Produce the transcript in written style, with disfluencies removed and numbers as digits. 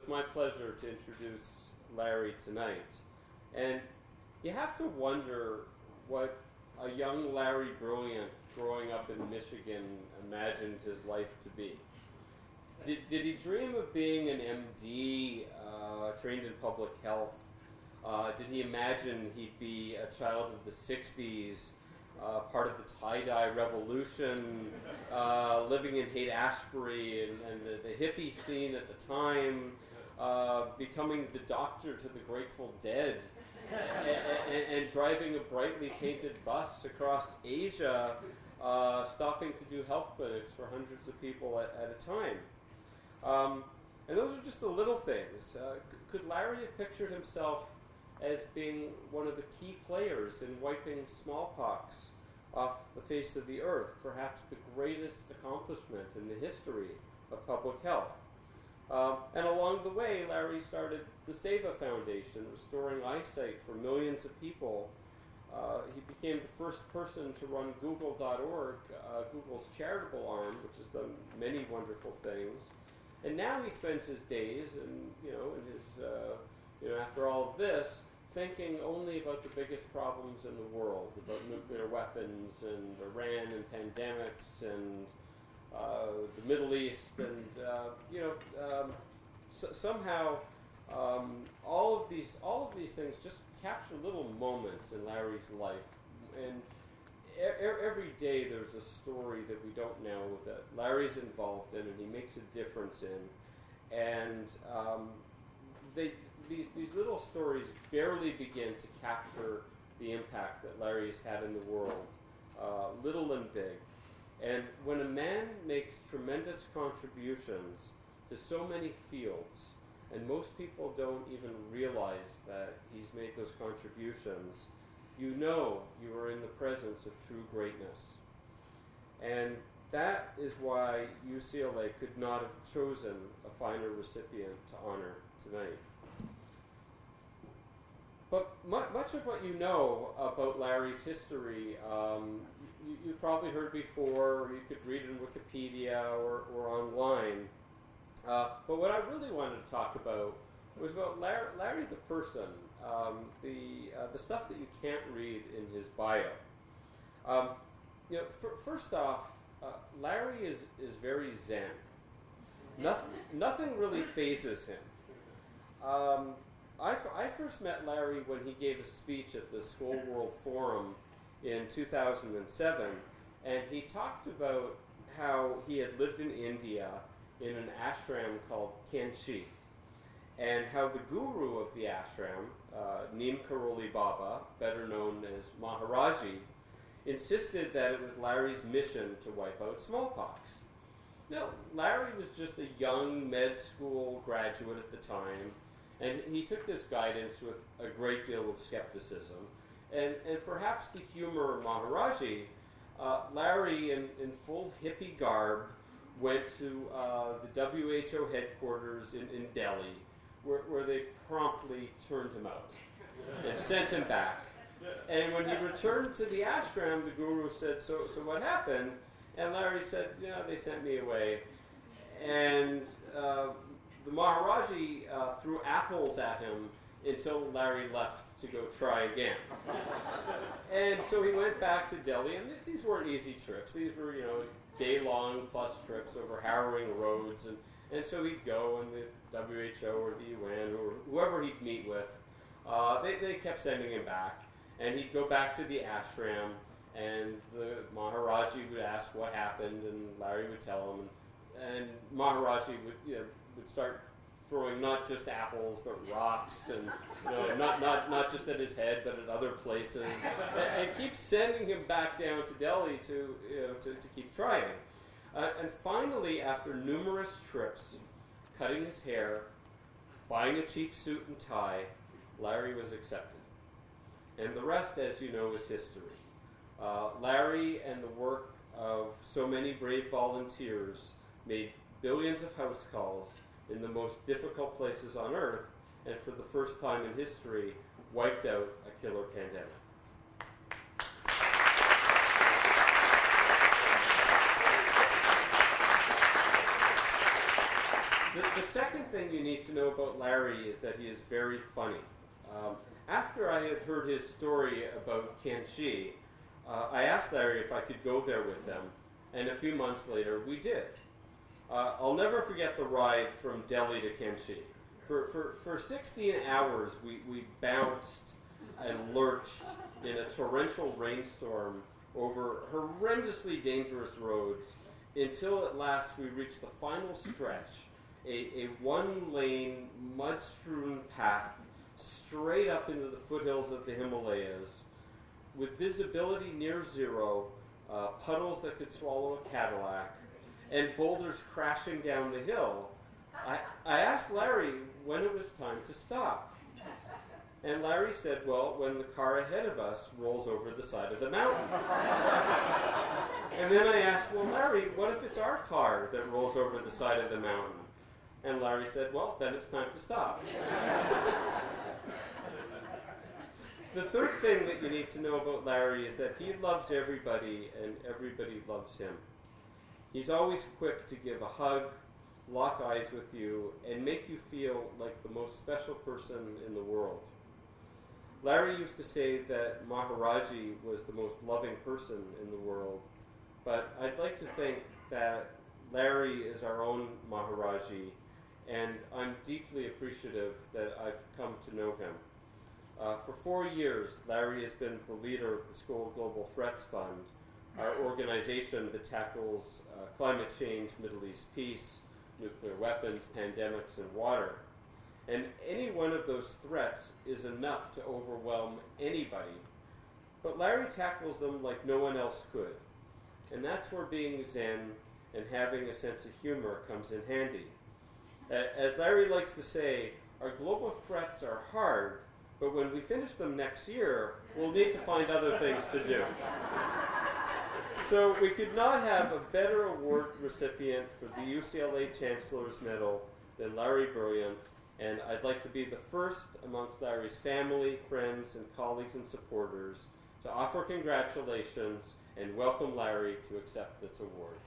it's my pleasure to introduce Larry tonight. And you have to wonder what a young Larry Brilliant growing up in Michigan imagined his life to be. Did he dream of being an MD, trained in public health? Did he imagine he'd be a child of the 60s, part of the tie-dye revolution, living in Haight-Ashbury and the hippie scene at the time, becoming the doctor to the Grateful Dead, and driving a brightly painted bus across Asia, stopping to do health clinics for hundreds of people at a time? And those are just the little things. Could Larry have pictured himself as being one of the key players in wiping smallpox off the face of the earth, perhaps the greatest accomplishment in the history of public health? And along the way, Larry started the SEVA Foundation, restoring eyesight for millions of people. He became the first person to run Google.org, Google's charitable arm, which has done many wonderful things. And now he spends his days, after all of this, thinking only about the biggest problems in the world, about nuclear weapons and Iran and pandemics and the Middle East, and somehow all of these things just capture little moments in Larry's life, and every day there's a story that we don't know that Larry's involved in and he makes a difference in, and these little stories barely begin to capture the impact that Larry's had in the world, little and big. And when a man makes tremendous contributions to so many fields, and most people don't even realize that he's made those contributions, you know you are in the presence of true greatness. And that is why UCLA could not have chosen a finer recipient to honor tonight. But much of what you know about Larry's history, you've probably heard before, or you could read in Wikipedia or online. But what I really wanted to talk about was about Larry the person, the stuff that you can't read in his bio. First off, Larry is very zen. Nothing really phases him. I first met Larry when he gave a speech at the Skoll World Forum in 2007, and he talked about how he had lived in India in an ashram called Kanchi, and how the guru of the ashram, Neem Karoli Baba, better known as Maharaji, insisted that it was Larry's mission to wipe out smallpox. Now, Larry was just a young med school graduate at the time, and he took this guidance with a great deal of skepticism. And perhaps to humor Maharaji, Larry, in full hippie garb, went to the WHO headquarters in Delhi, where they promptly turned him out and sent him back. And when he returned to the ashram, the guru said, so what happened? And Larry said, they sent me away. And the Maharaji threw apples at him until Larry left to go try again. And so he went back to Delhi, and these weren't easy trips. These were, day-long plus trips over harrowing roads, and so he'd go, and the WHO or the UN or whoever he'd meet with, they kept sending him back, and he'd go back to the ashram, and the Maharaji would ask what happened, and Larry would tell him, and Maharaji would start throwing not just apples but rocks, and not just at his head but at other places, and keep sending him back down to Delhi to keep trying. And finally, after numerous trips, cutting his hair, buying a cheap suit and tie, Larry was accepted. And the rest, as you know, is history. Larry and the work of so many brave volunteers made billions of house calls in the most difficult places on Earth, and for the first time in history, wiped out a killer pandemic. The second thing you need to know about Larry is that he is very funny. After I had heard his story about Kanchi, I asked Larry if I could go there with him, and a few months later we did. I'll never forget the ride from Delhi to Kanchi. For 16 hours we bounced and lurched in a torrential rainstorm over horrendously dangerous roads until at last we reached the final stretch, a one-lane, mud-strewn path straight up into the foothills of the Himalayas, with visibility near zero, puddles that could swallow a Cadillac, and boulders crashing down the hill. I asked Larry when it was time to stop. And Larry said, well, when the car ahead of us rolls over the side of the mountain. And then I asked, well, Larry, what if it's our car that rolls over the side of the mountain? And Larry said, well, then it's time to stop. The third thing that you need to know about Larry is that he loves everybody and everybody loves him. He's always quick to give a hug, lock eyes with you, and make you feel like the most special person in the world. Larry used to say that Maharaji was the most loving person in the world, but I'd like to think that Larry is our own Maharaji, and I'm deeply appreciative that I've come to know him. For 4 years, Larry has been the leader of the Skoll Global Threats Fund, our organization that tackles climate change, Middle East peace, nuclear weapons, pandemics, and water. And any one of those threats is enough to overwhelm anybody. But Larry tackles them like no one else could. And that's where being zen and having a sense of humor comes in handy. As Larry likes to say, our global threats are hard, but when we finish them next year, we'll need to find other things to do. So we could not have a better award recipient for the UCLA Chancellor's Medal than Larry Brilliant, and I'd like to be the first amongst Larry's family, friends, and colleagues and supporters to offer congratulations and welcome Larry to accept this award.